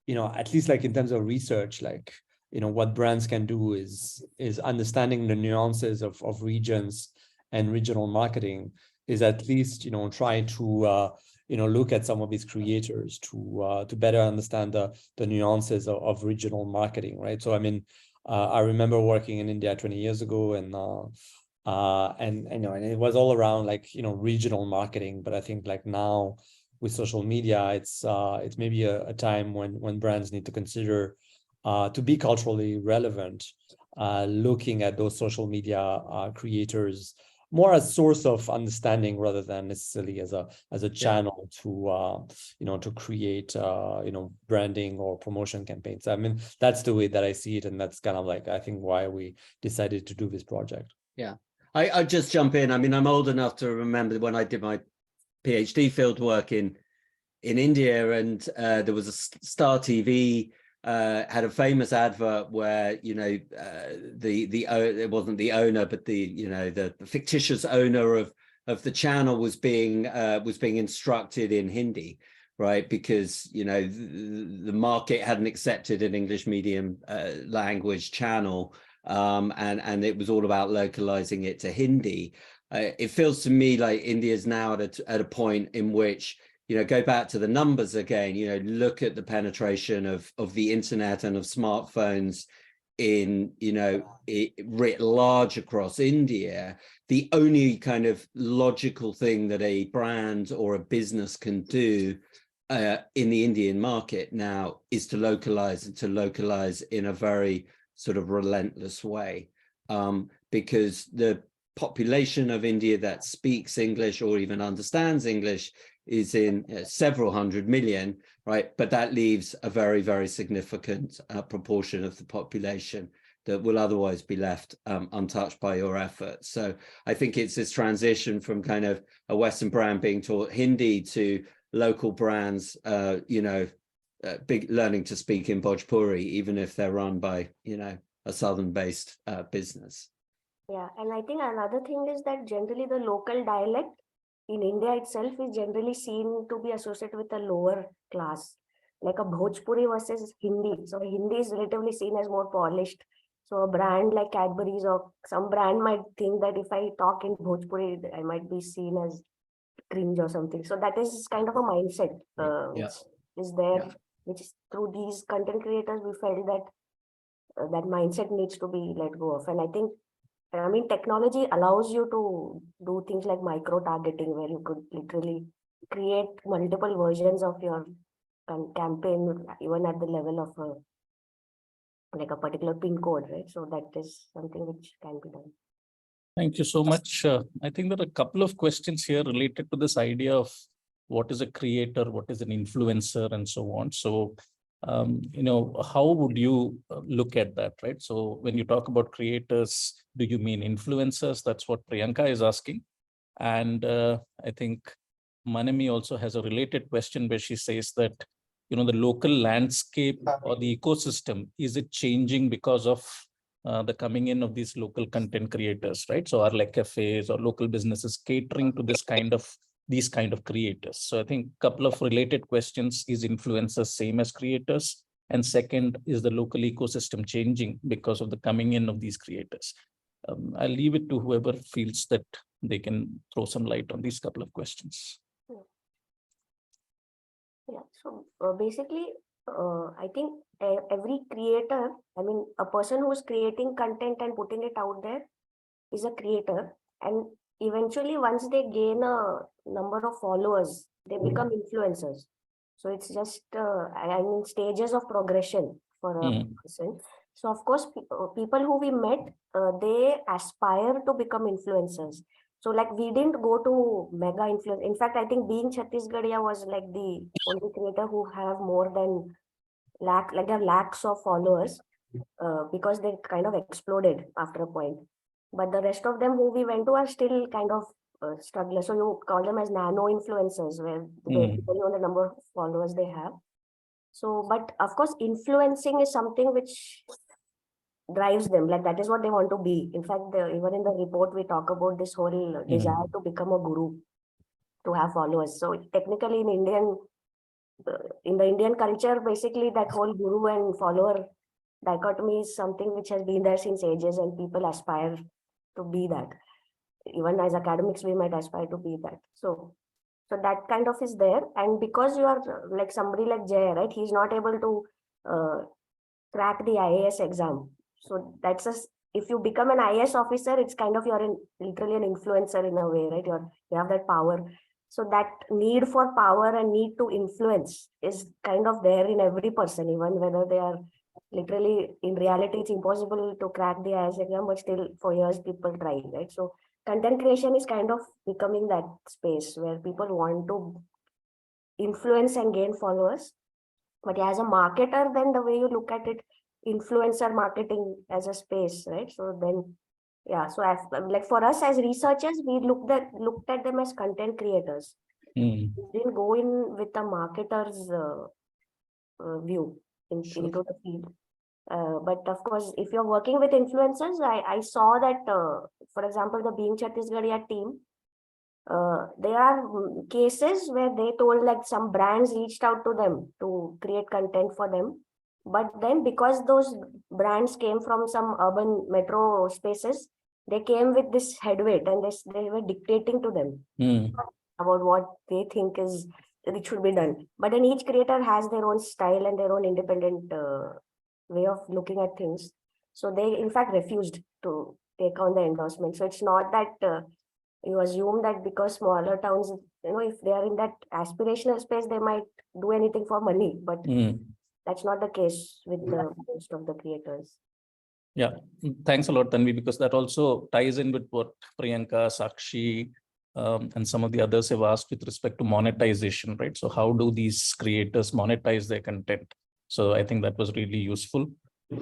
you know, at least like in terms of research, like, you know, what brands can do is understanding the nuances of regions and regional marketing, is at least, you know, try to you know, look at some of these creators to better understand the nuances of regional marketing, right? So I mean, I remember working in India 20 years ago, and you know, and it was all around like, you know, regional marketing. But I think like now with social media, it's maybe a time when brands need to consider to be culturally relevant, looking at those social media creators more as source of understanding rather than necessarily as a channel to you know, to create you know, branding or promotion campaigns. I mean, that's the way that I see it, and that's kind of like, I think, why we decided to do this project. Yeah, I just jump in. I mean, I'm old enough to remember when I did my PhD field work in India, and there was a Star TV had a famous advert where, you know, it wasn't the owner, but the, you know, the fictitious owner of the channel was being instructed in Hindi, right? Because, you know, the market hadn't accepted an English medium language channel, and it was all about localizing it to Hindi. It feels to me like India's now at a point in which, you know, go back to the numbers again, you know, look at the penetration of the internet and of smartphones in, you know, writ large across India. The only kind of logical thing that a brand or a business can do in the Indian market now is to localize, and to localize in a very sort of relentless way, because the population of India that speaks English or even understands English is in several hundred million, right? But that leaves a very, very significant proportion of the population that will otherwise be left untouched by your efforts. So I think it's this transition from kind of a Western brand being taught Hindi to local brands, you know, learning to speak in Bhojpuri, even if they're run by, you know, a Southern-based business. Yeah, and I think another thing is that generally the local dialect in India itself is generally seen to be associated with a lower class, like a Bhojpuri versus Hindi. So Hindi is relatively seen as more polished. So a brand like Cadbury's or some brand might think that if I talk in Bhojpuri, I might be seen as cringe or something. So that is kind of a mindset which is there, which is through these content creators, we felt that that mindset needs to be let go of. And I think, I mean, technology allows you to do things like micro-targeting, where you could literally create multiple versions of your campaign, even at the level of like a particular pin code, right? So that is something which can be done. Thank you so much. I think there are a couple of questions here related to this idea of what is a creator, what is an influencer, and so on. So, you know, how would you look at that, right? So when you talk about creators, do you mean influencers? That's what Priyanka is asking. And I think Manami also has a related question where she says that, you know, the local landscape or the ecosystem, is it changing because of the coming in of these local content creators, right? So are like cafes or local businesses catering to these kind of creators? So I think a couple of related questions: is influencers same as creators? And second, is the local ecosystem changing because of the coming in of these creators? I'll leave it to whoever feels that they can throw some light on these couple of questions. Yeah, so basically, I think every creator, I mean, a person who's creating content and putting it out there is a creator. And eventually, once they gain a number of followers, they become influencers. So it's just, I mean, stages of progression for a person. So of course, people who we met, they aspire to become influencers. So like we didn't go to mega influence. In fact, I think being Chhattisgarhia was like the only creator who have more than they have lakhs of followers because they kind of exploded after a point. But the rest of them who we went to are still kind of strugglers. So you call them as nano influencers, where depending on the number of followers they have. So, but of course, influencing is something which drives them, like that is what they want to be. In fact, even in the report we talk about this whole desire to become a guru, to have followers. So technically in the Indian culture, basically that whole guru and follower dichotomy is something which has been there since ages, and people aspire to be that. Even as academics, we might aspire to be that. So that kind of is there. And because you are like somebody like Jay, right? He's not able to crack the IAS exam. So that's if you become an IAS officer, it's kind of literally an influencer in a way, right? You have that power. So that need for power and need to influence is kind of there in every person, even whether they are literally, in reality, it's impossible to crack the IAS exam, but still for years people try, right? So content creation is kind of becoming that space where people want to influence and gain followers. But as a marketer, then the way you look at it, influencer marketing as a space, right? So then, yeah. So as, like for us as researchers, we looked at them as content creators. We didn't go in with a marketer's view into the field. But of course, if you're working with influencers, I saw that, for example, the Being Chhattisgarhia team, there are cases where they told like some brands reached out to them to create content for them. But then because those brands came from some urban metro spaces, they came with this headweight and they were dictating to them about what they think is it should be done. But then each creator has their own style and their own independent way of looking at things. So they in fact refused to take on the endorsement. So it's not that you assume that because smaller towns, if they are in that aspirational space, they might do anything for money, but that's not the case with the most of the creators. Yeah, thanks a lot, Tanvi, because that also ties in with what Priyanka, Sakshi, and some of the others have asked with respect to monetization, right? So how do these creators monetize their content? So I think that was really useful.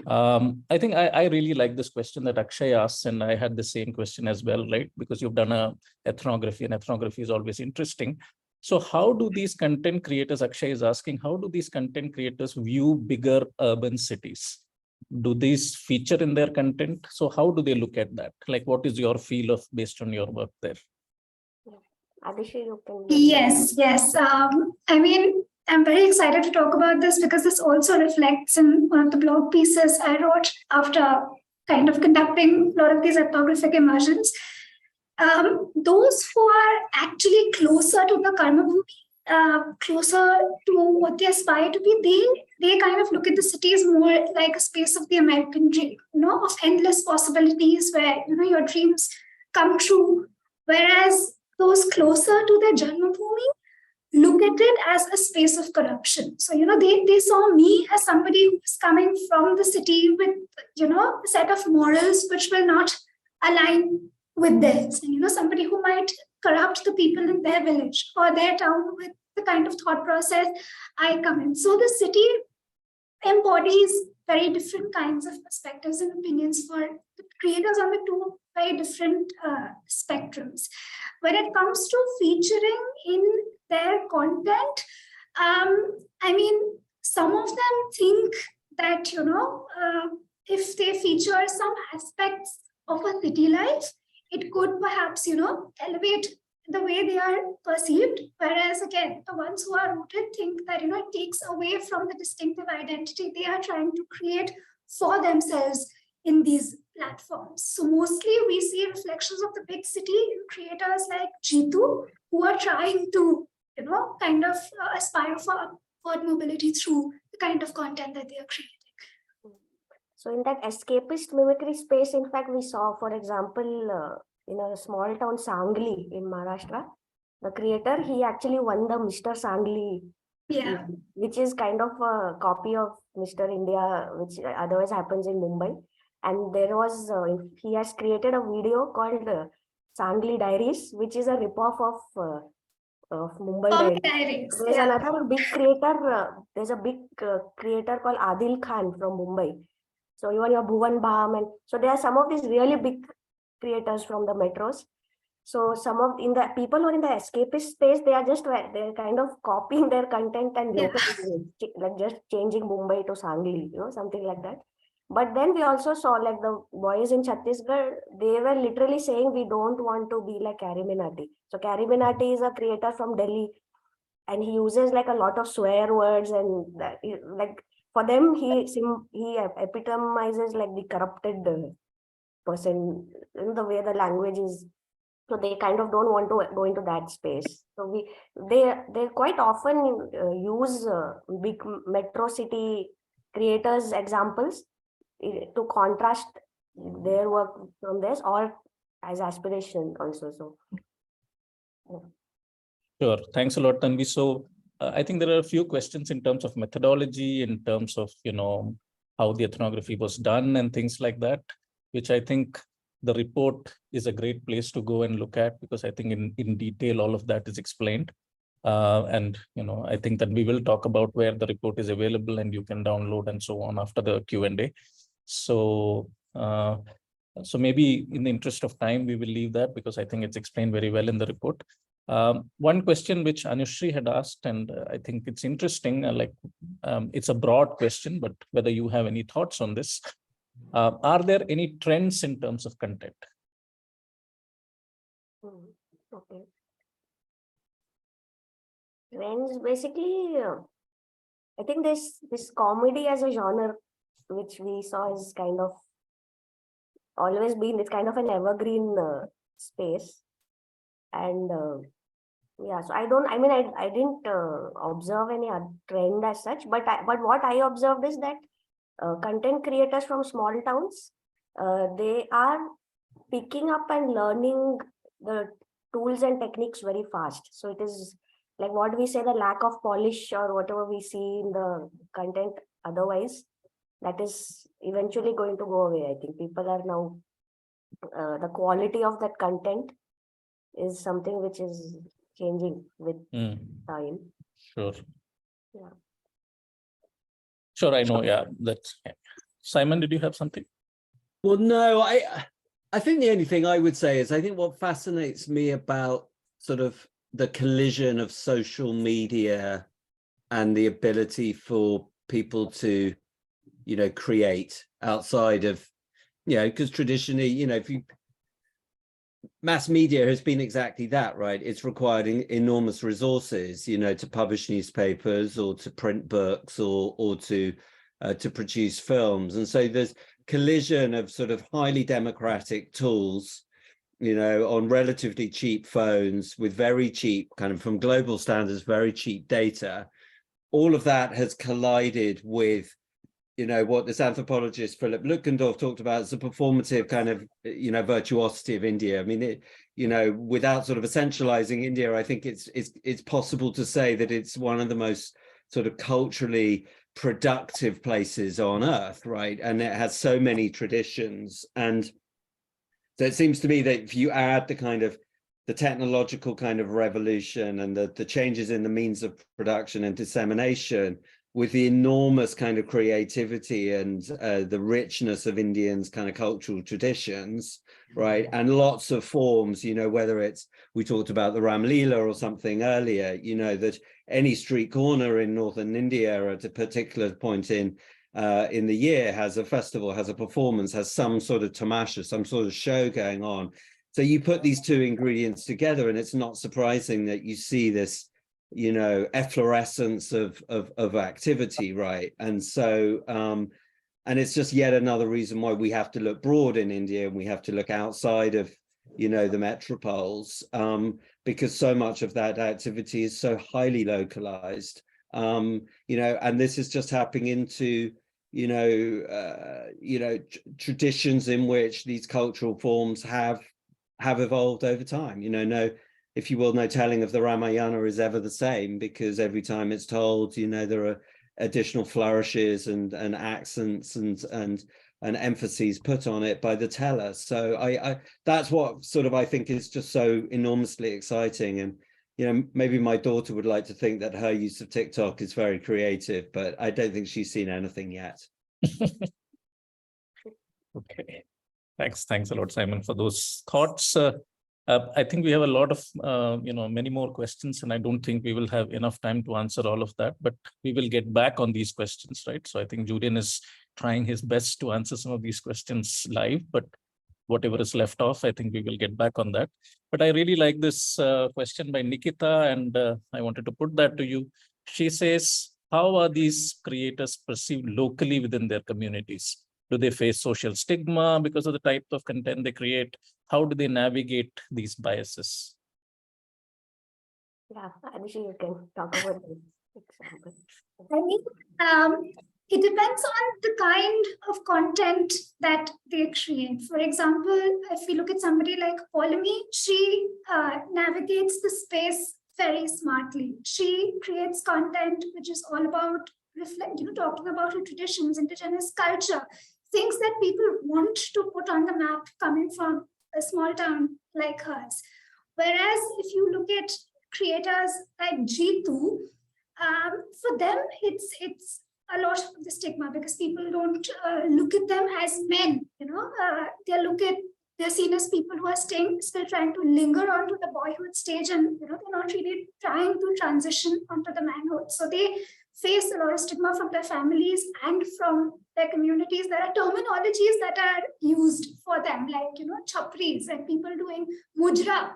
I think I really like this question that Akshay asked, and I had the same question as well, right? Because you've done a ethnography, and ethnography is always interesting. So how do these content creators, Akshay is asking, how do these content creators view bigger urban cities? Do these feature in their content? So how do they look at that? Like, what is your feel of based on your work there? Adhishi, you can. Yes. I mean, I'm very excited to talk about this because this also reflects in one of the blog pieces I wrote after kind of conducting a lot of these ethnographic immersions. Those who are actually closer to the Karmabhumi, closer to what they aspire to be, they kind of look at the cities more like a space of the American dream, of endless possibilities where, your dreams come true. Whereas those closer to their Janmabhoomi look at it as a space of corruption. So, they saw me as somebody who's coming from the city with, a set of morals which will not align with theirs. And, somebody who might corrupt the people in their village or their town with the kind of thought process I come in. So the city embodies very different kinds of perspectives and opinions for the creators on the two very different spectrums. When it comes to featuring in their content, I mean, some of them think that, if they feature some aspects of a city life, it could perhaps, elevate the way they are perceived. Whereas again, the ones who are rooted think that, it takes away from the distinctive identity they are trying to create for themselves in these platforms. So mostly we see reflections of the big city in creators like Jitu, who are trying to, kind of aspire for upward mobility through the kind of content that they are creating. So in that escapist mimicry space, in fact, we saw, for example, in a small town, Sangli in Maharashtra, the creator, he actually won the Mr. Sangli, which is kind of a copy of Mr. India, which otherwise happens in Mumbai. And there was, he has created a video called Sangli Diaries, which is a ripoff of Mumbai Diaries. There's another big creator, there's a big creator called Adil Khan from Mumbai. So even your Bhuvan Bham, and so there are some of these really big creators from the metros. So some of in the people who are in the escapist space, they're kind of copying their content and like just changing Mumbai to Sangli, something like that. But then we also saw like the boys in Chhattisgarh, they were literally saying we don't want to be like Carrie Minati. So Carrie Minati is a creator from Delhi, and he uses like a lot of swear words and like for them he epitomizes like the corrupted person in the way the language is. So they kind of don't want to go into that space. So they quite often use big metro city creators examples to contrast their work from this or as aspiration also. So Sure. Thanks a lot, Tanvi. So I think there are a few questions in terms of methodology, in terms of, how the ethnography was done and things like that, which I think the report is a great place to go and look at, because I think in detail, all of that is explained. And, I think that we will talk about where the report is available and you can download and so on after the Q&A. So, so maybe in the interest of time, we will leave that because I think it's explained very well in the report. One question which Anushri had asked, and I think it's interesting, it's a broad question, but whether you have any thoughts on this, are there any trends in terms of content? okay. Trends basically, I think this comedy as a genre, which we saw is kind of always been, it's kind of an evergreen space. And yeah, so I mean, I didn't observe any trend as such, but what I observed is that content creators from small towns, they are picking up and learning the tools and techniques very fast. So it is like what we say, the lack of polish or whatever we see in the content otherwise, that is eventually going to go away. I think people are now, the quality of that content is something which is changing with time. Sure. Yeah. Sure, I know. Yeah, that's Simon. Did you have something? Well, no, I think the only thing I would say is I think what fascinates me about sort of the collision of social media and the ability for people to, you know, create outside of, you know, because traditionally, you know, if you mass media has been exactly that, right? It's required enormous resources, you know, to publish newspapers or to print books or to produce films. And so there's collision of sort of highly democratic tools, you know, on relatively cheap phones with very cheap, kind of from global standards, very cheap data. All of that has collided with, you know, what this anthropologist Philip Luckendorf talked about as a performative kind of, you know, virtuosity of India. I mean, it, you know, without sort of essentializing India, I think it's possible to say that it's one of the most sort of culturally productive places on earth, right? And it has so many traditions. And so it seems to me that if you add the kind of the technological kind of revolution and the changes in the means of production and dissemination, with the enormous kind of creativity and the richness of Indians' kind of cultural traditions, right? And lots of forms, you know, whether it's, we talked about the Ram Leela or something earlier, you know, that any street corner in northern India at a particular point in the year has a festival, has a performance, has some sort of tamasha, some sort of show going on. So you put these two ingredients together and it's not surprising that you see this, you know, efflorescence of activity, right? And so and it's just yet another reason why we have to look broad in India and we have to look outside of, you know, the metropoles, because so much of that activity is so highly localized, you know, and this is just tapping into, you know, traditions in which these cultural forms have evolved over time. You know, no, if you will, no telling of the Ramayana is ever the same, because every time it's told, you know, there are additional flourishes and accents and emphases put on it by the teller. So I that's what sort of I think is just so enormously exciting. And, you know, maybe my daughter would like to think that her use of TikTok is very creative, but I don't think she's seen anything yet. Okay. Thanks a lot, Simon, for those thoughts. I think we have a lot of, you know, many more questions, and I don't think we will have enough time to answer all of that, but we will get back on these questions, right? So I think Julian is trying his best to answer some of these questions live, but whatever is left off, I think we will get back on that. But I really like this question by Nikita, and I wanted to put that to you. She says, how are these creators perceived locally within their communities? Do they face social stigma because of the type of content they create? How do they navigate these biases? Yeah, Adhishi, you can talk about this example. I mean, it depends on the kind of content that they create. For example, if we look at somebody like Polemy, she navigates the space very smartly. She creates content which is all about talking about her traditions, indigenous culture, things that people want to put on the map coming from a small town like hers. Whereas if you look at creators like Jitu, for them, it's a lot of the stigma because people don't look at them as men. You know, they're seen as people who are still trying to linger onto the boyhood stage, and they're not really trying to transition onto the manhood. So they face a lot of stigma from their families and from their communities. There are terminologies that are used for them, like chapris and people doing mujra,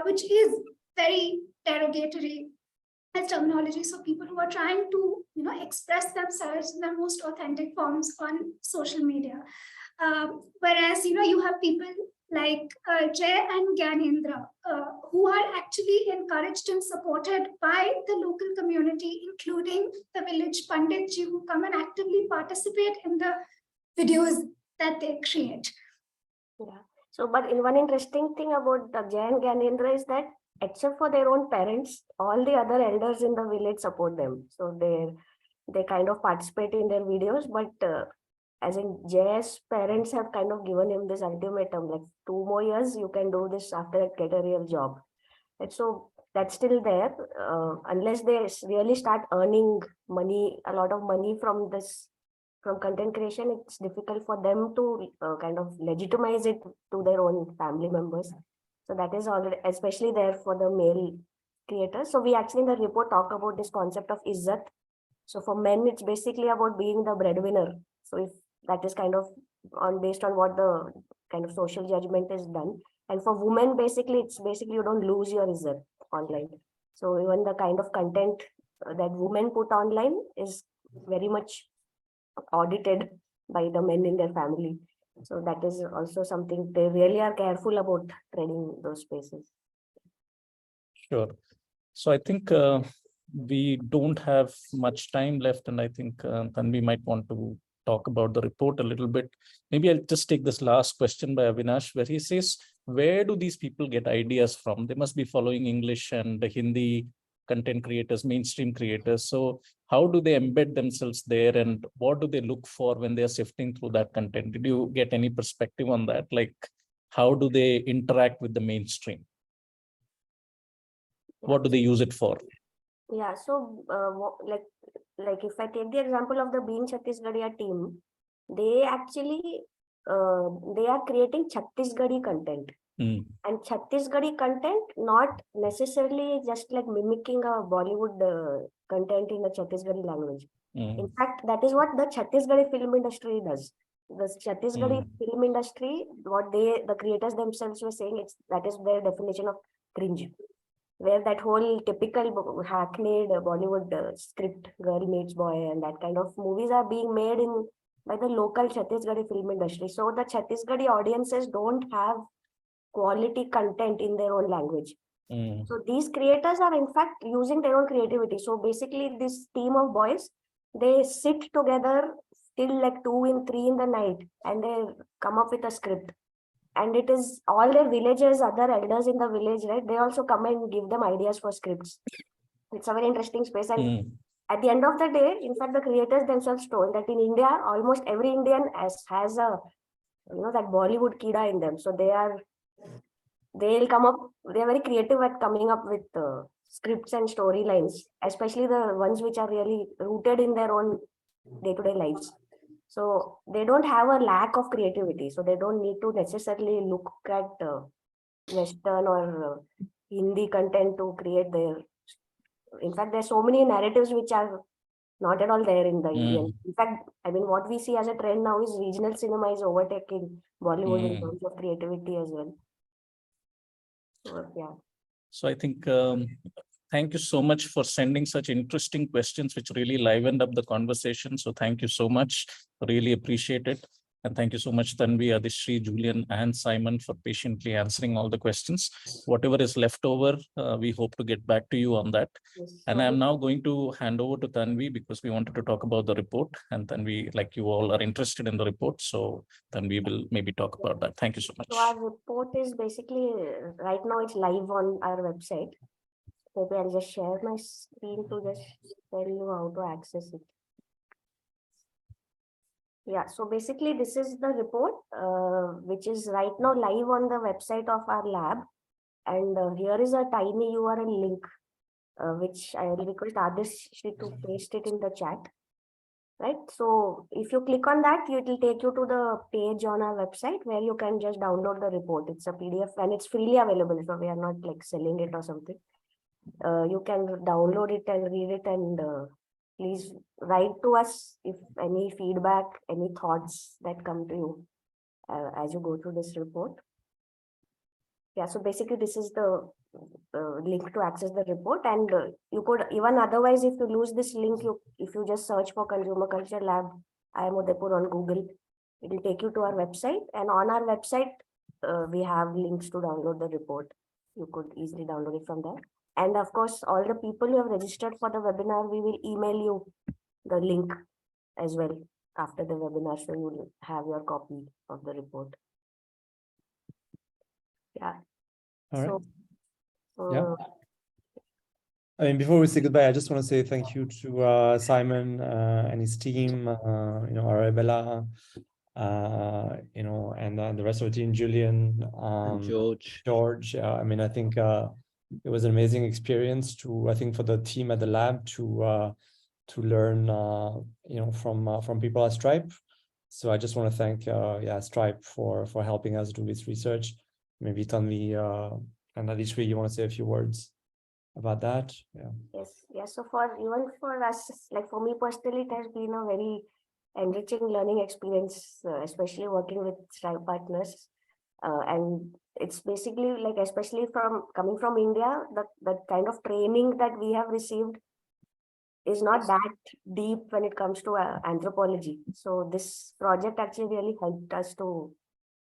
which is very derogatory. as terminology. So people who are trying to, express themselves in their most authentic forms on social media. Whereas, you have people like Jay and Gyanendra, who are actually encouraged and supported by the local community, including the village Panditji, who come and actively participate in the videos that they create. Yeah. So, but one interesting thing about the Jay and Gyanendra is that except for their own parents, all the other elders in the village support them. So they kind of participate in their videos, but as in Jay's parents have kind of given him this ultimatum, like 2 more years, you can do this, after that get a real job. And so that's still there, unless they really start earning money, a lot of money from this, from content creation, it's difficult for them to kind of legitimize it to their own family members. So that is already, especially there for the male creators. So we actually in the report talk about this concept of izzat. So for men, it's basically about being the breadwinner. So if that is kind of based on what the kind of social judgment is done. And for women, basically, it's basically you don't lose your izzat online. So even the kind of content that women put online is very much audited by the men in their family. So that is also something they really are careful about treading those spaces. Sure. So I think we don't have much time left, and I think Tanvi might want to talk about the report a little bit. Maybe I'll just take this last question by Avinash, where he says, where do these people get ideas from? They must be following English and Hindi content creators, mainstream creators. So how do they embed themselves there, and what do they look for when they're sifting through that content? Did you get any perspective on that? Like, how do they interact with the mainstream? What do they use it for? Yeah, so like if I take the example of the Bean Chhattisgarhia team, they actually they are creating Chhattisgarhi content. Mm. And Chhattisgarhi content, not necessarily just like mimicking a Bollywood content in a Chhattisgarhi language. In fact, that is what the Chhattisgarhi film industry does. The Chhattisgarhi film industry, what the creators themselves were saying, that is their definition of cringe, where that whole typical hackneyed Bollywood script, girl meets boy, and that kind of movies are being made by the local Chhattisgarhi film industry. So the Chhattisgarhi audiences don't have quality content in their own language. So these creators are in fact using their own creativity. So basically this team of boys, they sit together till like 2 and 3 in the night, and they come up with a script. And it is all their villagers, other elders in the village, right? They also come and give them ideas for scripts. It's a very interesting space. And at the end of the day, in fact, the creators themselves told that in India, almost every Indian has a, that Bollywood kida in them. So they'll come up, they're very creative at coming up with scripts and storylines, especially the ones which are really rooted in their own day-to-day lives. So they don't have a lack of creativity. So they don't need to necessarily look at Western or Hindi content to create their. In fact, there's so many narratives which are not at all there in the Indian. In fact, I mean, what we see as a trend now is regional cinema is overtaking Bollywood in terms of creativity as well. So, yeah. So I think thank you so much for sending such interesting questions, which really livened up the conversation. So thank you so much. Really appreciate it. And thank you so much, Tanvi, Adishri, Julian, and Simon for patiently answering all the questions. Whatever is left over, we hope to get back to you on that. Yes, And so I'm now going to hand over to Tanvi because we wanted to talk about the report. And Tanvi, like you all are interested in the report, so Tanvi will maybe talk about that. Thank you so much. So our report is basically, right now it's live on our website. Maybe I'll just share my screen to just tell you how to access it. Yeah, so basically this is the report, which is right now live on the website of our lab. And here is a tiny URL link, which I will request Adish to paste it in the chat. Right, so if you click on that, it will take you to the page on our website where you can just download the report. It's a PDF and it's freely available, so we are not like selling it or something. You can download it and read it, and please write to us if any feedback, any thoughts that come to you as you go through this report. Yeah, so basically this is the link to access the report, and you could even otherwise, if you lose this link, if you just search for Consumer Culture Lab IIM Udaipur on Google, it will take you to our website, and on our website we have links to download the report. You could easily download it from there. And of course, all the people who have registered for the webinar, we will email you the link as well after the webinar, so you will have your copy of the report. Yeah. All right. So, Yeah. I mean, before we say goodbye, I just want to say thank you to Simon and his team, Arabella, and the rest of the team, Julian, And George. I mean, I think it was an amazing experience for the team at the lab to learn, from people at Stripe. So I just want to thank, Stripe for helping us do this research. Maybe Tanvi and Adishri, you want to say a few words about that? Yeah. Yes. So even for us, like for me personally, it has been a very enriching learning experience, especially working with Stripe partners. And it's basically like, especially coming from India, the kind of training that we have received is not that deep when it comes to anthropology. So this project actually really helped us to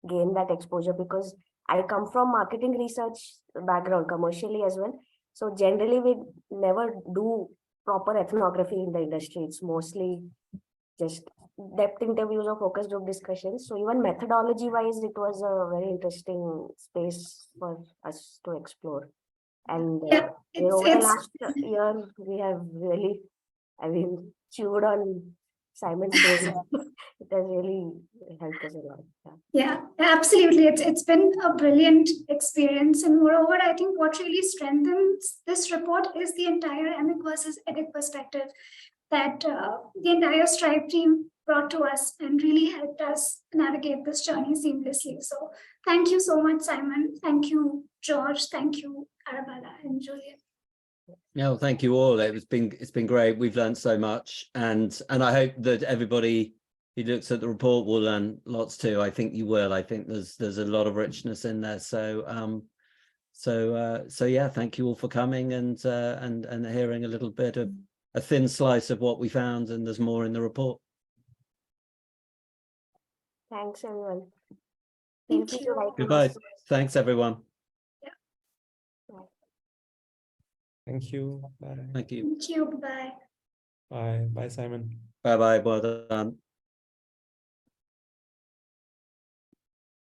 gain that exposure, because I come from marketing research background commercially as well. So generally we never do proper ethnography in the industry. It's mostly just depth interviews or focus group discussions. So even methodology wise, it was a very interesting space for us to explore. And over the last year, we have really, chewed on Simon's brain. It has really helped us a lot. Yeah, absolutely. It's been a brilliant experience. And moreover, I think what really strengthens this report is the entire emic versus edic perspective that the entire Stripe team brought to us and really helped us navigate this journey seamlessly. So thank you so much, Simon. Thank you, George. Thank you, Arabella and Julian. No, thank you all. It's been great. We've learned so much, and I hope that everybody who looks at the report will learn lots too. I think you will. I think there's a lot of richness in there. So yeah, thank you all for coming and hearing a little bit of a thin slice of what we found, and there's more in the report. Thanks, everyone. Thank you. Goodbye. Thanks, everyone. Thank you. Bye. Thank you. Thank you. Bye. Bye. Bye, Simon. Bye-bye. Well done.